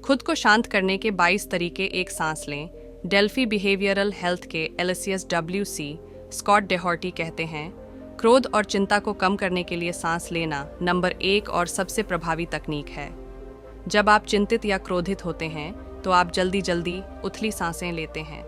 खुद को शांत करने के 22 तरीके। एक सांस लें। डेल्फी बिहेवियरल हेल्थ के एलिसियस WC स्कॉट डेहॉर्टी कहते हैं, क्रोध और चिंता को कम करने के लिए सांस लेना नंबर 1 और सबसे प्रभावी तकनीक है। जब आप चिंतित या क्रोधित होते हैं तो आप जल्दी जल्दी उथली सांसें लेते हैं।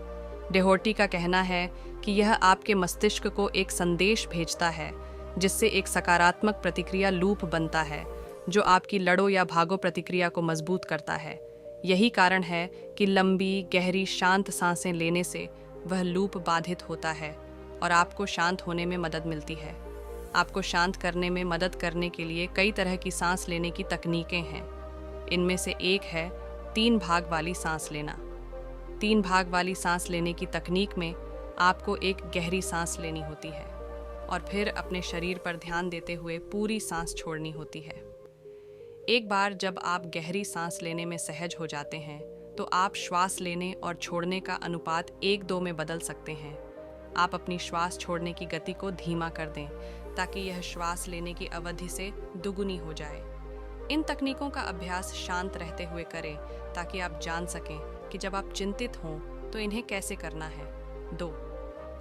डेहॉर्टी का कहना है कि यह आपके मस्तिष्क को एक संदेश भेजता है, जिससे एक सकारात्मक प्रतिक्रिया लूप बनता है जो आपकी लड़ो या भागो प्रतिक्रिया को मजबूत करता है। यही कारण है कि लंबी गहरी शांत सांसें लेने से वह लूप बाधित होता है और आपको शांत होने में मदद मिलती है। आपको शांत करने में मदद करने के लिए कई तरह की सांस लेने की तकनीकें हैं। इनमें से एक है 3 भाग वाली सांस लेना। 3 भाग वाली सांस लेने की तकनीक में आपको एक गहरी सांस लेनी होती है और फिर अपने शरीर पर ध्यान देते हुए पूरी सांस छोड़नी होती है। एक बार जब आप गहरी सांस लेने में सहज हो जाते हैं तो आप श्वास लेने और छोड़ने का अनुपात 1-2 में बदल सकते हैं। आप अपनी श्वास छोड़ने की गति को धीमा कर दें ताकि यह श्वास लेने की अवधि से दुगुनी हो जाए। इन तकनीकों का अभ्यास शांत रहते हुए करें ताकि आप जान सकें कि जब आप चिंतित हों तो इन्हें कैसे करना है। 2.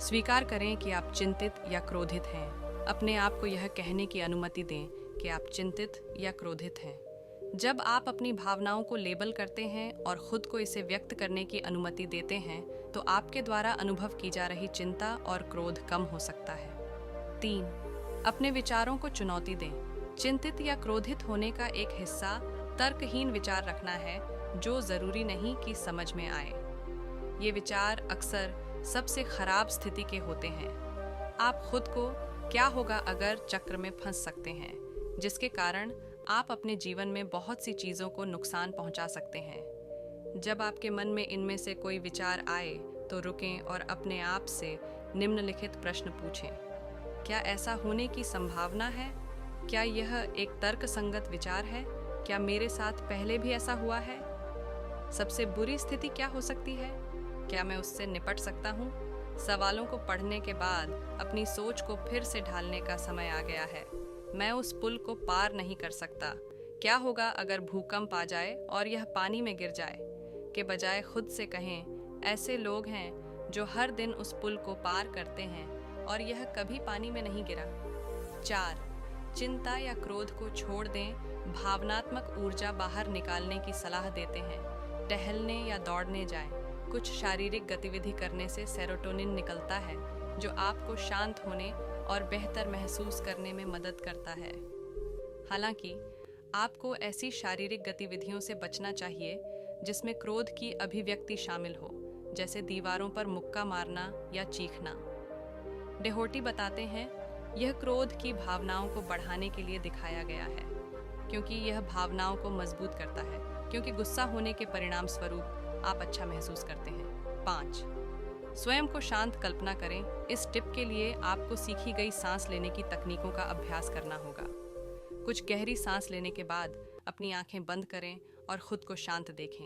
स्वीकार करें कि आप चिंतित या क्रोधित हैं। अपने आप को यह कहने की अनुमति दें कि आप चिंतित या क्रोधित हैं। जब आप अपनी भावनाओं को लेबल करते हैं और खुद को इसे व्यक्त करने की अनुमति देते हैं तो आपके द्वारा अनुभव की जा रही चिंता और क्रोध कम हो सकता है। 3. अपने विचारों को चुनौती दें। चिंतित या क्रोधित होने का एक हिस्सा तर्कहीन विचार रखना है जो जरूरी नहीं कि समझ में आए। ये विचार अक्सर सबसे खराब स्थिति के होते हैं। आप खुद को क्या होगा अगर चक्र में फंस सकते हैं, जिसके कारण आप अपने जीवन में बहुत सी चीज़ों को नुकसान पहुंचा सकते हैं। जब आपके मन में इनमें से कोई विचार आए तो रुकें और अपने आप से निम्नलिखित प्रश्न पूछें। क्या ऐसा होने की संभावना है? क्या यह एक तर्कसंगत विचार है? क्या मेरे साथ पहले भी ऐसा हुआ है? सबसे बुरी स्थिति क्या हो सकती है? क्या मैं उससे निपट सकता हूँ? सवालों को पढ़ने के बाद अपनी सोच को फिर से ढालने का समय आ गया है। मैं उस पुल को पार नहीं कर सकता। क्या होगा अगर भूकंप आ जाए और यह पानी में गिर जाए? के बजाय खुद से कहें, ऐसे लोग हैं जो हर दिन उस पुल को पार करते हैं और यह कभी पानी में नहीं गिरा। 4. चिंता या क्रोध को छोड़ दें। भावनात्मक ऊर्जा बाहर निकालने की सलाह देते हैं। टहलने या दौड़ने जाएं। कुछ शारीरिक गतिविधि करने से सेरोटोनिन निकलता है जो आपको शांत होने और बेहतर महसूस करने में मदद करता है। हालांकि आपको ऐसी शारीरिक गतिविधियों से बचना चाहिए जिसमें क्रोध की अभिव्यक्ति शामिल हो, जैसे दीवारों पर मुक्का मारना या चीखना। डेहॉर्टी बताते हैं, यह क्रोध की भावनाओं को बढ़ाने के लिए दिखाया गया है क्योंकि यह भावनाओं को मजबूत करता है, क्योंकि गुस्सा होने के परिणाम स्वरूप आप अच्छा महसूस करते हैं। 5. स्वयं को शांत कल्पना करें। इस टिप के लिए आपको सीखी गई सांस लेने की तकनीकों का अभ्यास करना होगा। कुछ गहरी सांस लेने के बाद अपनी आंखें बंद करें और खुद को शांत देखें।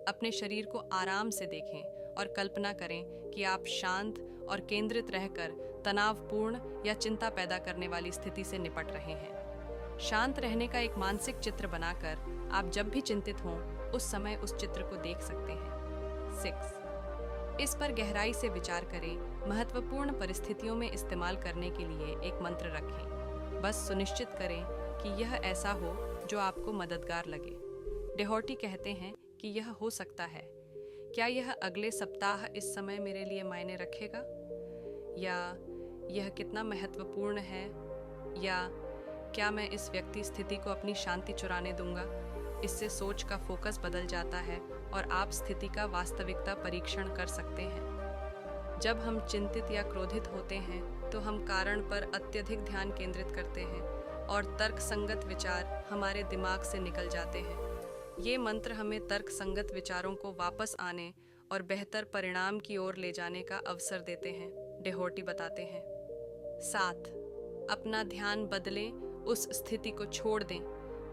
अपने शरीर को आराम से देखें और कल्पना करें कि आप शांत और केंद्रित रहकर तनावपूर्ण या चिंता पैदा करने वाली स्थिति से निपट रहे हैं। शांत रहने का एक मानसिक चित्र बनाकर आप जब भी चिंतित हों उस समय उस चित्र को देख सकते हैं। 6. इस पर गहराई से विचार करें। महत्वपूर्ण परिस्थितियों में इस्तेमाल करने के लिए एक मंत्र रखें। बस सुनिश्चित करें कि यह ऐसा हो जो आपको मददगार लगे। डेहॉर्टी कहते हैं कि यह हो सकता है, क्या यह अगले सप्ताह इस समय मेरे लिए मायने रखेगा? या यह कितना महत्वपूर्ण है? या क्या मैं इस व्यक्ति स्थिति को अपनी शांति चुराने दूंगा? इससे सोच का फोकस बदल जाता है और आप स्थिति का वास्तविकता परीक्षण कर सकते हैं। जब हम चिंतित या क्रोधित होते हैं तो हम कारण पर अत्यधिक ध्यान केंद्रित करते हैं और तर्कसंगत विचार हमारे दिमाग से निकल जाते हैं। ये मंत्र हमें तर्कसंगत विचारों को वापस आने और बेहतर परिणाम की ओर ले जाने का अवसर देते हैं, डेहॉर्टी बताते हैं। 7. अपना ध्यान बदलें। उस स्थिति को छोड़ दें।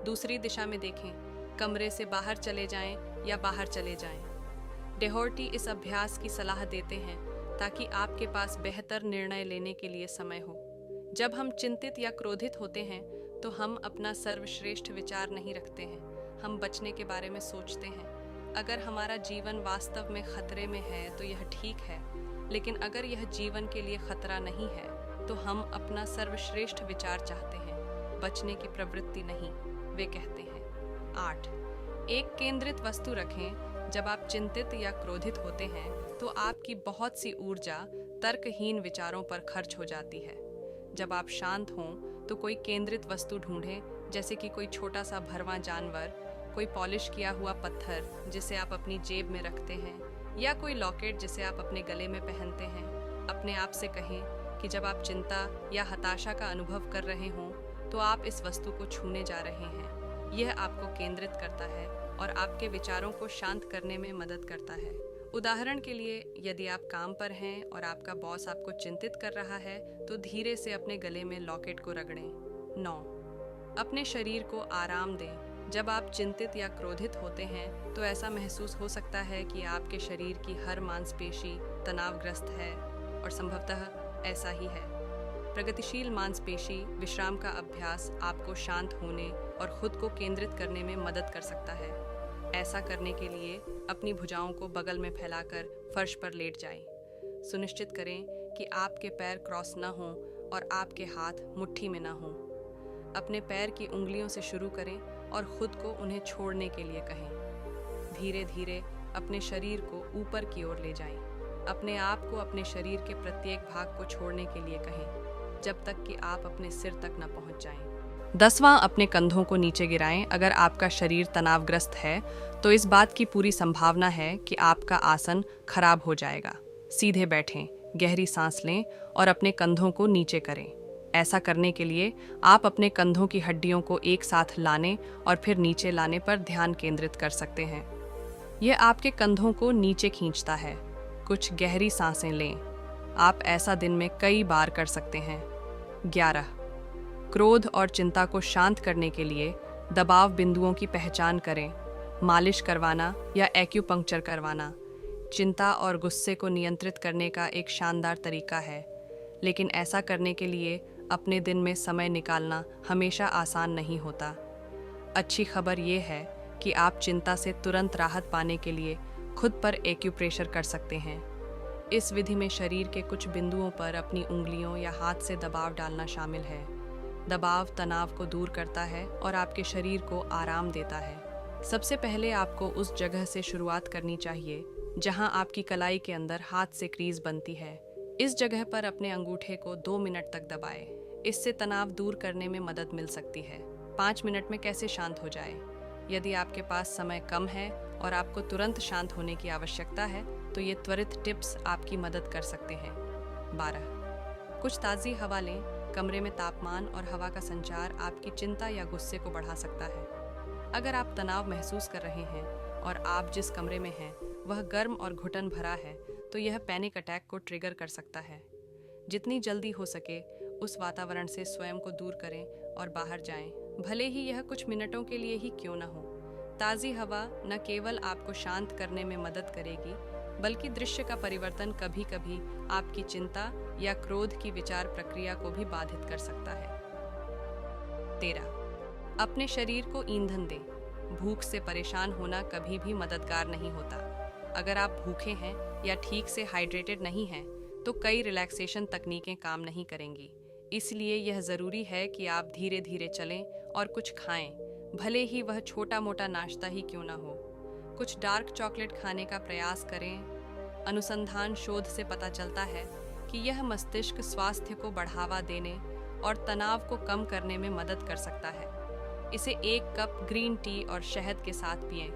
दूसरी दिशा में देखें। कमरे से बाहर चले जाएं या बाहर चले जाएं। डेहॉर्टी इस अभ्यास की सलाह देते हैं ताकि आपके पास बेहतर निर्णय लेने के लिए समय हो। जब हम चिंतित या क्रोधित होते हैं तो हम अपना सर्वश्रेष्ठ विचार नहीं रखते हैं। हम बचने के बारे में सोचते हैं। अगर हमारा जीवन वास्तव में खतरे में है तो यह ठीक है, लेकिन अगर यह जीवन के लिए खतरा नहीं है तो हम अपना सर्वश्रेष्ठ विचार चाहते हैं, बचने की प्रवृत्ति नहीं, वे कहते हैं। 8, एक केंद्रित वस्तु रखें। जब आप चिंतित या क्रोधित होते हैं तो आपकी बहुत सी ऊर्जा तर्कहीन विचारों पर खर्च हो जाती है। जब आप शांत हों तो कोई केंद्रित वस्तु ढूंढें, जैसे कि कोई छोटा सा भरवां जानवर, कोई पॉलिश किया हुआ पत्थर जिसे आप अपनी जेब में रखते हैं, या कोई लॉकेट जिसे आप अपने गले में पहनते हैं। अपने आप से कहें कि जब आप चिंता या हताशा का अनुभव कर रहे हों तो आप इस वस्तु को छूने जा रहे हैं। यह आपको केंद्रित करता है और आपके विचारों को शांत करने में मदद करता है। उदाहरण के लिए, यदि आप काम पर हैं और आपका बॉस आपको चिंतित कर रहा है तो धीरे से अपने गले में लॉकेट को रगड़ें। 9, अपने शरीर को आराम दें। जब आप चिंतित या क्रोधित होते हैं तो ऐसा महसूस हो सकता है कि आपके शरीर की हर मांसपेशी तनावग्रस्त है, और संभवतः ऐसा ही है। प्रगतिशील मांसपेशी विश्राम का अभ्यास आपको शांत होने और खुद को केंद्रित करने में मदद कर सकता है। ऐसा करने के लिए अपनी भुजाओं को बगल में फैलाकर फर्श पर लेट जाएं। सुनिश्चित करें कि आपके पैर क्रॉस न हों और आपके हाथ मुट्ठी में न हों। अपने पैर की उंगलियों से शुरू करें और खुद को उन्हें छोड़ने के लिए कहें। धीरे धीरे अपने शरीर को ऊपर की ओर ले जाएं। अपने आप को अपने शरीर के प्रत्येक भाग को छोड़ने के लिए कहें, जब तक कि आप अपने सिर तक न पहुंच जाएं। 10वां, अपने कंधों को नीचे गिराएं। अगर आपका शरीर तनावग्रस्त है तो इस बात की पूरी संभावना है कि आपका आसन खराब हो जाएगा। सीधे बैठें, गहरी सांस लें और अपने कंधों को नीचे करें। ऐसा करने के लिए आप अपने कंधों की हड्डियों को एक साथ लाने और फिर नीचे लाने पर ध्यान केंद्रित कर सकते हैं। यह आपके कंधों को नीचे खींचता है। कुछ गहरी सांसें लें। आप ऐसा दिन में कई बार कर सकते हैं। 11, क्रोध और चिंता को शांत करने के लिए दबाव बिंदुओं की पहचान करें। मालिश करवाना या एक्यूपंक्चर करवाना चिंता और गुस्से को नियंत्रित करने का एक शानदार तरीका है, लेकिन ऐसा करने के लिए अपने दिन में समय निकालना हमेशा आसान नहीं होता। अच्छी खबर ये है कि आप चिंता से तुरंत राहत पाने के लिए खुद पर एक्यूप्रेशर कर सकते हैं। इस विधि में शरीर के कुछ बिंदुओं पर अपनी उंगलियों या हाथ से दबाव डालना शामिल है। दबाव तनाव को दूर करता है और आपके शरीर को आराम देता है। सबसे पहले आपको उस जगह से शुरुआत करनी चाहिए जहां आपकी कलाई के अंदर हाथ से क्रीज बनती है। इस जगह पर अपने अंगूठे को 2 मिनट तक दबाएं। इससे तनाव दूर करने में मदद मिल सकती है। 5 मिनट में कैसे शांत हो जाए? यदि आपके पास समय कम है और आपको तुरंत शांत होने की आवश्यकता है तो ये त्वरित टिप्स आपकी मदद कर सकते हैं। 12, कुछ ताज़ी हवा लें। कमरे में तापमान और हवा का संचार आपकी चिंता या गुस्से को बढ़ा सकता है। अगर आप तनाव महसूस कर रहे हैं और आप जिस कमरे में हैं वह गर्म और घुटन भरा है तो यह पैनिक अटैक को ट्रिगर कर सकता है। जितनी जल्दी हो सके उस वातावरण से स्वयं को दूर करें और बाहर जाएं, भले ही यह कुछ मिनटों के लिए ही क्यों न हो। ताज़ी हवा न केवल आपको शांत करने में मदद करेगी, बल्कि दृश्य का परिवर्तन कभी कभी आपकी चिंता या क्रोध की विचार प्रक्रिया को भी बाधित कर सकता है। 13, अपने शरीर को ईंधन दें। भूख से परेशान होना कभी भी मददगार नहीं होता। अगर आप भूखे हैं या ठीक से हाइड्रेटेड नहीं हैं तो कई रिलैक्सेशन तकनीकें काम नहीं करेंगी। इसलिए यह ज़रूरी है कि आप धीरे धीरे चलें और कुछ खाएं, भले ही वह छोटा मोटा नाश्ता ही क्यों ना हो। कुछ डार्क चॉकलेट खाने का प्रयास करें। अनुसंधान शोध से पता चलता है कि यह मस्तिष्क स्वास्थ्य को बढ़ावा देने और तनाव को कम करने में मदद कर सकता है। इसे 1 कप ग्रीन टी और शहद के साथ पिएं।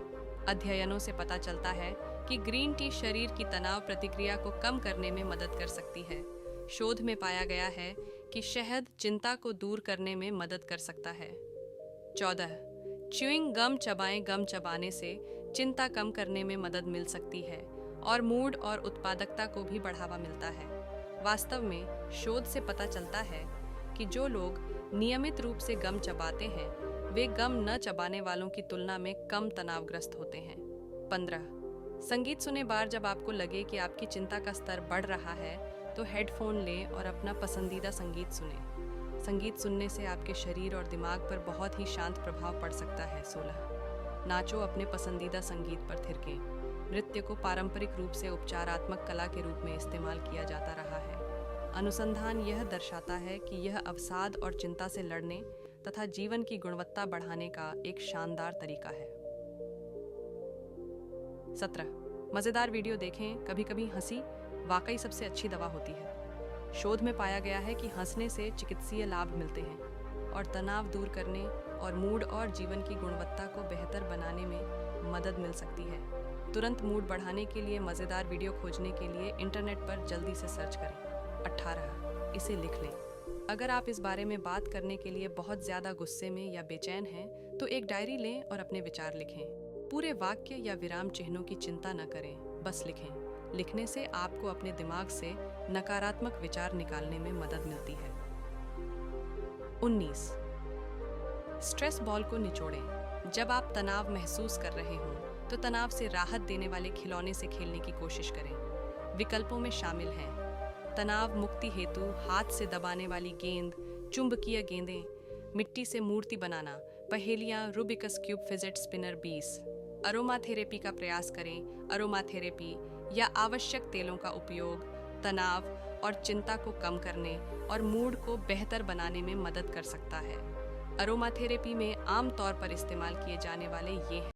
अध्ययनों से पता चलता है कि ग्रीन टी शरीर की तनाव प्रतिक्रिया को कम करने में मदद कर सकती है। शोध में पाया गया है कि शहद चिंता को दूर करने में मदद कर सकता है। 14, च्यूइंग गम चबाएं। गम चबाने से चिंता कम करने में मदद मिल सकती है और मूड और उत्पादकता को भी बढ़ावा मिलता है। वास्तव में शोध से पता चलता है कि जो लोग नियमित रूप से गम चबाते हैं वे गम न चबाने वालों की तुलना में कम तनावग्रस्त होते हैं। 15, संगीत सुने। बार जब आपको लगे कि आपकी चिंता का स्तर बढ़ रहा है तो हेडफोन लें और अपना पसंदीदा संगीत सुनें। संगीत सुनने से आपके शरीर और दिमाग पर बहुत ही शांत प्रभाव पड़ सकता है। 16, नाचो, अपने पसंदीदा संगीत पर थिरकें। नृत्य को पारंपरिक रूप से उपचारात्मक कला के रूप में इस्तेमाल किया जाता रहा है। अनुसंधान यह दर्शाता है कि यह अवसाद और चिंता से लड़ने तथा जीवन की गुणवत्ता बढ़ाने का एक शानदार तरीका है। 17 मज़ेदार वीडियो देखें। कभी कभी हंसी वाकई सबसे अच्छी दवा होती है। शोध में पाया गया है कि हंसने से चिकित्सीय लाभ मिलते हैं और तनाव दूर करने और मूड और जीवन की गुणवत्ता को बेहतर बनाने में मदद मिल सकती है। तुरंत मूड बढ़ाने के लिए मज़ेदार वीडियो खोजने के लिए इंटरनेट पर जल्दी से सर्च करें। 18 इसे लिख लें। अगर आप इस बारे में बात करने के लिए बहुत ज़्यादा गुस्से में या बेचैन हैं, तो एक डायरी लें और अपने विचार लिखें। पूरे वाक्य या विराम चिन्हों की चिंता न करें, बस लिखें। लिखने से आपको अपने दिमाग से नकारात्मक विचार निकालने में मदद मिलती है। 19 स्ट्रेस बॉल को निचोड़ें। जब आप तनाव महसूस कर रहे हों, तो तनाव से राहत देने वाले खिलौने से खेलने की कोशिश करें। विकल्पों में शामिल हैं तनाव मुक्ति हेतु हाथ से दबाने वाली गेंद, चुंबकीय गेंदें, मिट्टी से मूर्ति बनाना, पहेलियां, Rubik's cube, fidget spinner 20। Aromatherapy का प्रयास करें। अरोमा थेरेपी या आवश्यक तेलों का उपयोग तनाव और चिंता को कम करने और मूड को बेहतर बनाने में मदद कर सकता है। अरोमा थेरेपी में आम तौर पर इस्तेमाल किए जाने वाले ये हैं